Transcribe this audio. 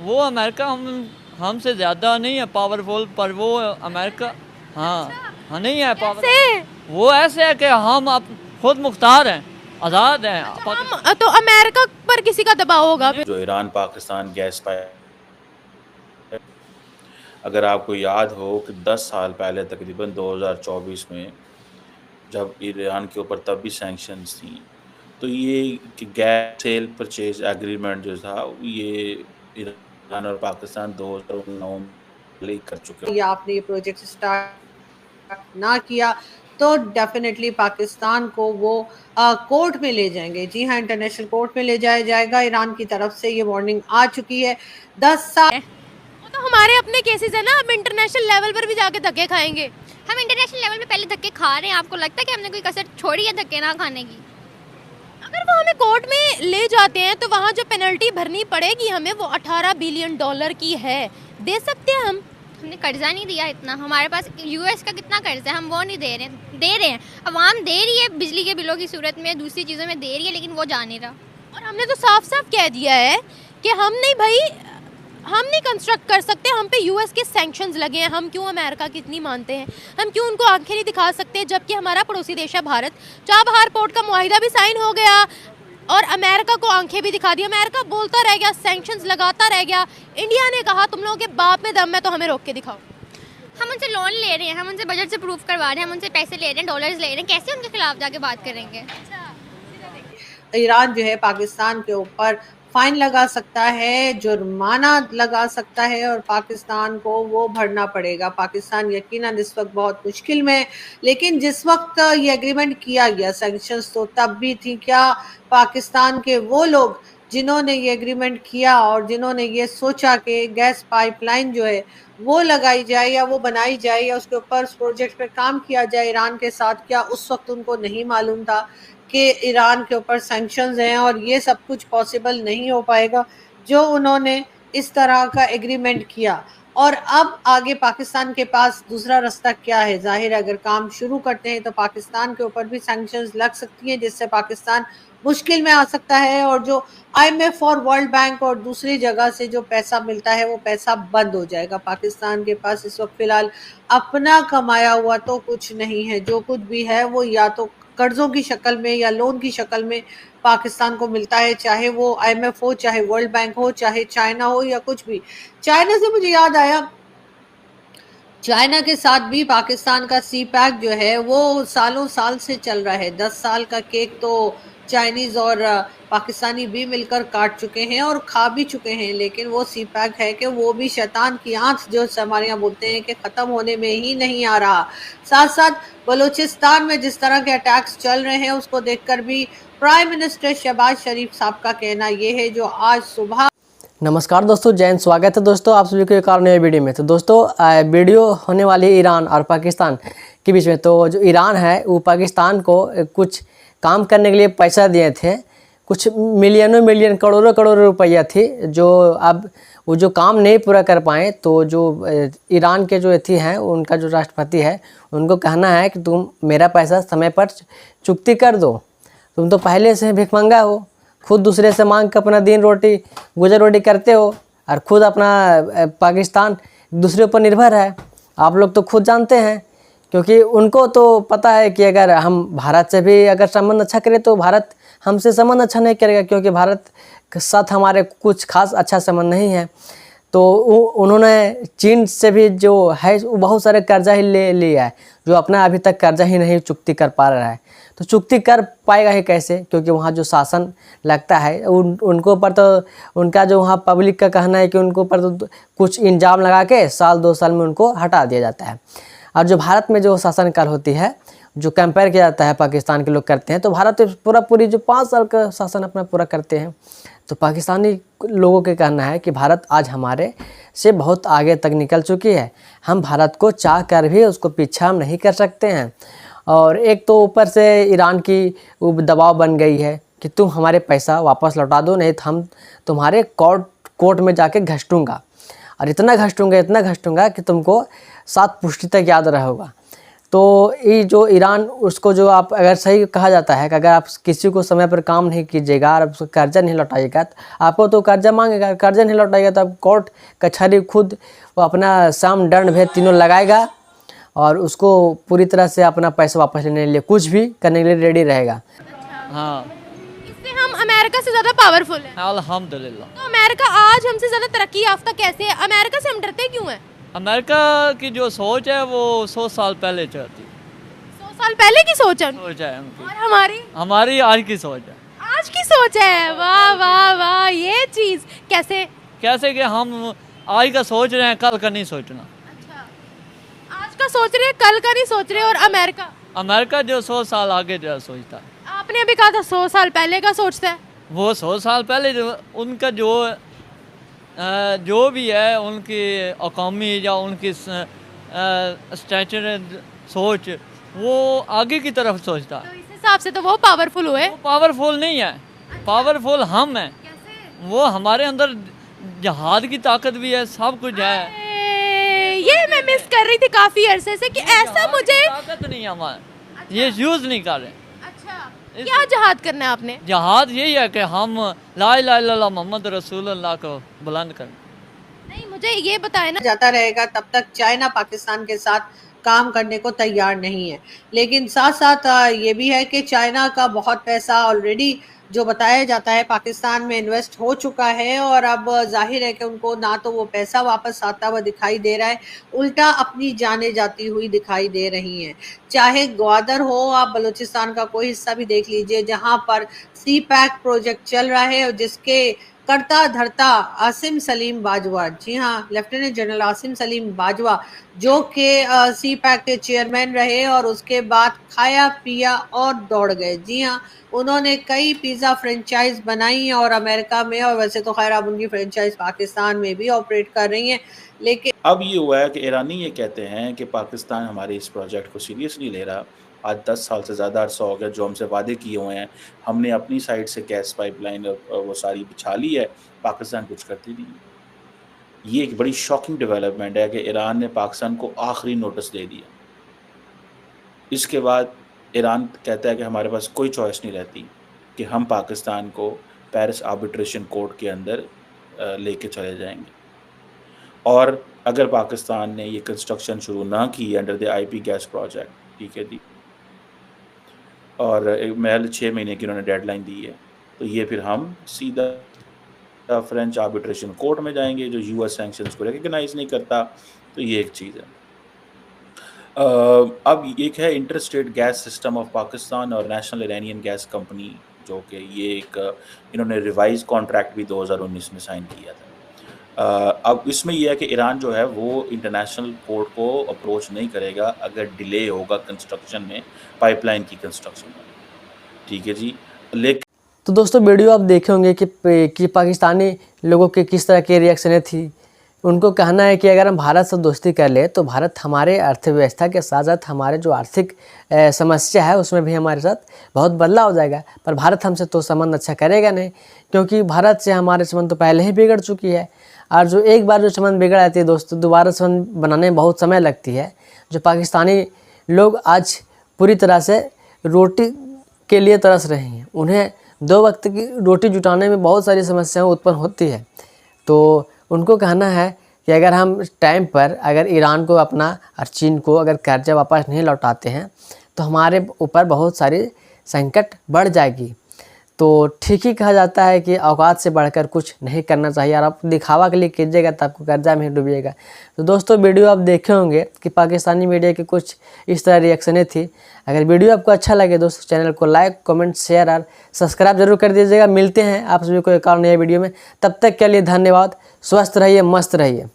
वो अमेरिका हमसे ज़्यादा नहीं है पावरफुल, पर वो अमेरिका हाँ नहीं है पावर। वो ऐसे है कि हम खुद मुख्तार हैं, आज़ाद हैं। तो अमेरिका पर किसी का दबाव होगा? जो ईरान पाकिस्तान गैस पाइप, अगर आपको याद हो कि 10 साल पहले तकरीबन 2024 में जब ईरान के ऊपर तब भी सैंक्शंस थी, तो ये कि गैस सेल परचेज एग्रीमेंट जो था ये ईरान और पाकिस्तान 2009 में कर चुके हैं। आपने ये प्रोजेक्ट स्टार्ट ना किया तो डेफिनेटली पाकिस्तान को वो कोर्ट में ले जाएंगे। जी हाँ, इंटरनेशनल कोर्ट में ले जाया जाएगा। ईरान की तरफ से ये वार्निंग आ चुकी है। 10 साल वो तो हमारे अपने केसेस है ना, हम इंटरनेशनल लेवल पर भी जाके धक्के खाएंगे। हम इंटरनेशनल लेवल पे पहले धक्के खा रहे हैं। आपको लगता है कि हमने कोई कसर छोड़ी है धक्के ना खाने की? अगर वो हमें कोर्ट में ले जाते हैं तो वहाँ जो पेनल्टी भरनी पड़ेगी हमें, वो 18 बिलियन डॉलर की है। दे सकते हैं हम? हमने कर्जा नहीं दिया इतना। हमारे पास यूएस का कितना कर्जा है, हम वो नहीं दे रहे हैं। अवाम दे रही है बिजली के बिलों की सूरत में, दूसरी चीज़ों में दे रही है, लेकिन वो जा नहीं रहा। और हमने तो साफ साफ कह दिया है कि हम नहीं कंस्ट्रक्ट कर सकते। हम पे यूएस के सैंक्शंस लगे हैं। हम क्यों अमेरिका की इतनी मानते हैं? हम क्यों उनको आंखें नहीं दिखा सकते, जबकि हमारा पड़ोसी देश है भारत। चाबहार पोर्ट का मुआहिदा भी साइन हो गया और अमेरिका को आंखें भी दिखा दी। अमेरिका बोलता रह गया, सैंक्शंस लगाता रह गया। इंडिया ने कहा तुम लोगों के बाप में दम है तो हमें रोक के दिखाओ। हम उनसे लोन ले रहे हैं, हम उनसे बजट से प्रूफ करवा रहे हैं, हम उनसे पैसे ले रहे हैं, डॉलर्स ले रहे हैं। कैसे उनके खिलाफ जाके बात करेंगे? ईरान जो है पाकिस्तान के ऊपर फाइन लगा सकता है, जुर्माना लगा सकता है और पाकिस्तान को वो भरना पड़ेगा। पाकिस्तान यकीनन इस वक्त बहुत मुश्किल में है, लेकिन जिस वक्त ये एग्रीमेंट किया गया सैंक्शंस, तो तब भी थी। क्या पाकिस्तान के वो लोग जिन्होंने ये एग्रीमेंट किया और जिन्होंने ये सोचा कि गैस पाइपलाइन जो है वो लगाई जाए या वो बनाई जाए या उसके ऊपर उस प्रोजेक्ट पे काम किया जाए ईरान के साथ, क्या उस वक्त उनको नहीं मालूम था कि ईरान के ऊपर सैंक्शंस हैं और ये सब कुछ पॉसिबल नहीं हो पाएगा जो उन्होंने इस तरह का एग्रीमेंट किया? और अब आगे पाकिस्तान के पास दूसरा रास्ता क्या है? जाहिर है अगर काम शुरू करते हैं तो पाकिस्तान के ऊपर भी सैंक्शंस लग सकती हैं, जिससे पाकिस्तान मुश्किल में आ सकता है और जो IMF और वर्ल्ड बैंक और दूसरी जगह से जो पैसा मिलता है वो पैसा बंद हो जाएगा। पाकिस्तान के पास इस वक्त फ़िलहाल अपना कमाया हुआ तो कुछ नहीं है। जो कुछ भी है वो या तो कर्ज़ों की शक्ल में या लोन की शक्ल में पाकिस्तान को मिलता है, चाहे वो IMF हो, चाहे वर्ल्ड बैंक हो, चाहे चाइना हो या कुछ भी। चाइना से मुझे याद आया, चाइना के साथ भी पाकिस्तान का CPEC जो है वो सालों साल से चल रहा है। 10 साल का केक तो चाइनीज़ और पाकिस्तानी भी मिलकर काट चुके हैं और खा भी चुके हैं, लेकिन वो CPEC है कि वो भी शैतान की आंख जो हमारे यहाँ बोलते हैं कि ख़त्म होने में ही नहीं आ रहा। साथ साथ बलूचिस्तान में जिस तरह के अटैक्स चल रहे हैं उसको देखकर भी प्राइम मिनिस्टर शहबाज शरीफ साहब का कहना ये है, जो आज सुबह। नमस्कार दोस्तों, जय हिंद। स्वागत है दोस्तों आप सभी को एक और नए वीडियो में। तो दोस्तों वीडियो होने वाली है ईरान और पाकिस्तान के बीच में। तो जो ईरान है वो पाकिस्तान को कुछ काम करने के लिए पैसा दिए थे, कुछ मिलियन करोड़ों रुपया थी, जो अब वो जो काम नहीं पूरा कर पाए। तो जो ईरान के जो अथी हैं उनका जो राष्ट्रपति है उनको कहना है कि तुम मेरा पैसा समय पर चुकती कर दो। तुम तो पहले से भिखमंगा हो, खुद दूसरे से मांग कर अपना दिन रोटी गुजर रोटी करते हो और खुद अपना पाकिस्तान दूसरे पर निर्भर है। आप लोग तो खुद जानते हैं, क्योंकि उनको तो पता है कि अगर हम भारत से भी अगर संबंध अच्छा करें तो भारत हमसे संबंध अच्छा नहीं करेगा, क्योंकि भारत के साथ हमारे कुछ खास अच्छा संबंध नहीं है। तो उन्होंने चीन से भी जो है बहुत सारे कर्जा ही ले लिया है, जो अपना अभी तक कर्जा ही नहीं चुकती कर पा रहा है। तो चुकती कर पाएगा ही कैसे, क्योंकि वहाँ जो शासन लगता है उनको ऊपर तो उनका जो वहाँ पब्लिक का कहना है कि उनको ऊपर तो कुछ इंजाम लगा के साल 2 साल में उनको हटा दिया जाता है। और जो भारत में जो शासनकाल होती है, जो कंपेयर किया जाता है पाकिस्तान के लोग करते हैं, तो भारत पूरी जो 5 साल का शासन अपना पूरा करते हैं। तो पाकिस्तानी लोगों के कहना है कि भारत आज हमारे से बहुत आगे तक निकल चुकी है, हम भारत को चाह कर भी उसको पीछा हम नहीं कर सकते हैं। और एक तो ऊपर से ईरान की दबाव बन गई है कि तुम हमारे पैसा वापस लौटा दो, नहीं तो हम तुम्हारे कोर्ट में जाके घसटूँगा, और इतना घसटूँगा कि तुमको 7 पुश्ती तक याद रहेगा। तो ये जो ईरान उसको जो आप अगर सही कहा जाता है कि अगर आप किसी को समय पर काम नहीं कीजिएगा और आप कर्जा नहीं लौटाइएगा तो आपको तो कर्जा मांगेगा, कर्जा नहीं लौटाइएगा तो आप कोर्ट कचहरी खुद वो अपना साम दंड भेद तीनों लगाएगा और उसको पूरी तरह से अपना पैसा वापस लेने के लिए कुछ भी करने के लिए रेडी रहेगा। हाँ इससे हम अमेरिका से ज़्यादा पावरफुल हैं। अल्हम्दुलिल्लाह। तो अमेरिका आज हमसे ज़्यादा तरक्की याफ्ता कैसे है? अमेरिका से हम डरते क्यों हैं? अमेरिका की जो सोच है वो 100 साल पहले चलती 100 साल पहले की सोच है उनकी। सोच है उनकी, और हमारी हमारी आज की सोच है। आज की सोच है। वाह वाह वाह, ये चीज़ कैसे? कैसे कि हम आज का सोच रहे हैं, कल का नहीं सोचना। अच्छा, आज का सोच रहे हैं, कल का नहीं सोच रहे। और अमेरिका जो 100 साल आगे जो सोचता है, आपने अभी कहा था 100 साल पहले का सोचता है। वो 100 साल पहले जो उनका जो भी है उनकी अकौमी या उनकी स्टैचर सोच वो आगे की तरफ सोचता है। तो इस हिसाब से तो वो पावरफुल हुए। वो पावरफुल नहीं है, पावरफुल हम हैं। कैसे? वो हमारे अंदर जहाद की ताकत भी है, सब कुछ है। ये मैं मिस कर रही थी काफी अरसे से कि ऐसा मुझे ताकत नहीं है हमारे, ये यूज़ नहीं कर रहे। अच्छा, क्या जहाद करना है आपने? जहाद यही है कि हम ला इलाहा इल्लल्लाह मोहम्मद रसूलुल्लाह को बुलंद करें। नहीं, मुझे ये बताए ना। जाता रहेगा तब तक चाइना पाकिस्तान के साथ काम करने को तैयार नहीं है। लेकिन साथ साथ ये भी है कि चाइना का बहुत पैसा ऑलरेडी जो बताया जाता है पाकिस्तान में इन्वेस्ट हो चुका है और अब जाहिर है कि उनको ना तो वो पैसा वापस आता हुआ दिखाई दे रहा है, उल्टा अपनी जानें जाती हुई दिखाई दे रही हैं। चाहे ग्वादर हो, आप बलूचिस्तान का कोई हिस्सा भी देख लीजिए जहां पर सी पैक प्रोजेक्ट चल रहा है और जिसके करता धरता आसिम सलीम बाजवा, जी हाँ, लेफ्टिनेंट जनरल आसिम सलीम बाजवा जो कि सी पैक के चेयरमैन रहे और उसके बाद खाया पिया और दौड़ गए। जी हाँ, उन्होंने कई पिज़्ज़ा फ्रेंचाइज बनाई और अमेरिका में, और वैसे तो खैर अब उनकी फ्रेंचाइज पाकिस्तान में भी ऑपरेट कर रही हैं। लेकिन अब ये हुआ है कि ईरानी ये कहते हैं कि पाकिस्तान हमारे इस प्रोजेक्ट को सीरियसली ले रहा। आज 10 साल से ज़्यादा अरसा हो गया जो हमसे वादे किए हुए हैं, हमने अपनी साइड से गैस पाइपलाइन वो सारी बिछा ली है, पाकिस्तान कुछ करती नहीं है। ये एक बड़ी शॉकिंग डेवलपमेंट है कि ईरान ने पाकिस्तान को आखिरी नोटिस दे दिया। इसके बाद ईरान कहता है कि हमारे पास कोई चॉइस नहीं रहती कि हम पाकिस्तान को पेरिस आर्बिट्रेशन कोर्ट के अंदर लेके चले जाएंगे, और अगर पाकिस्तान ने ये कंस्ट्रक्शन शुरू ना की under the IP gas project, ठीक है जी, और महज 6 महीने की उन्होंने डेडलाइन दी है, तो ये फिर हम सीधा फ्रेंच आर्बिट्रेशन कोर्ट में जाएंगे जो यूएस सैंक्शंस को रिकग्नाइज़ नहीं करता। तो ये एक चीज़ है। अब एक है interstate gas system of Pakistan और नेशनल इरानियन गैस कंपनी, जो कि ये एक इन्होंने रिवाइज कॉन्ट्रैक्ट भी 2019 में साइन किया था। अब इसमें यह है कि ईरान जो है वो इंटरनेशनल कोर्ट को अप्रोच नहीं करेगा अगर डिले होगा कंस्ट्रक्शन में, पाइपलाइन की कंस्ट्रक्शन में, ठीक है जी। लेकिन तो दोस्तों वीडियो आप देखे होंगे कि पाकिस्तानी लोगों के किस तरह के रिएक्शनें थी। उनको कहना है कि अगर हम भारत से दोस्ती कर ले तो भारत हमारे अर्थव्यवस्था के साथ साथ हमारे जो आर्थिक समस्या है उसमें भी हमारे साथ बहुत बदलाव हो जाएगा, पर भारत हमसे तो संबंध अच्छा करेगा नहीं, क्योंकि भारत से हमारे संबंध तो पहले ही बिगड़ चुकी है। और जो एक बार जो संबंध बिगड़ जाती है दोस्तों, दोबारा संबंध बनाने में बहुत समय लगती है। जो पाकिस्तानी लोग आज पूरी तरह से रोटी के लिए तरस रहे हैं, उन्हें 2 वक्त की रोटी जुटाने में बहुत सारी समस्याएं उत्पन्न होती है। तो उनको कहना है कि अगर हम टाइम पर अगर ईरान को अपना और चीन को अगर कर्जा वापस नहीं लौटाते हैं तो हमारे ऊपर बहुत सारी संकट बढ़ जाएगी। तो ठीक ही कहा जाता है कि औकात से बढ़कर कुछ नहीं करना चाहिए, और आप दिखावा के लिए कीजिएगा तो आपको कर्जा में ही डूबिएगा। तो दोस्तों वीडियो आप देखे होंगे कि पाकिस्तानी मीडिया की कुछ इस तरह रिएक्शनें थी। अगर वीडियो आपको अच्छा लगे दोस्तों चैनल को लाइक, कमेंट, शेयर और सब्सक्राइब जरूर कर दीजिएगा। मिलते हैं आप सभी को एक और नए वीडियो में, तब तक के लिए धन्यवाद। स्वस्थ रहिए, मस्त रहिए।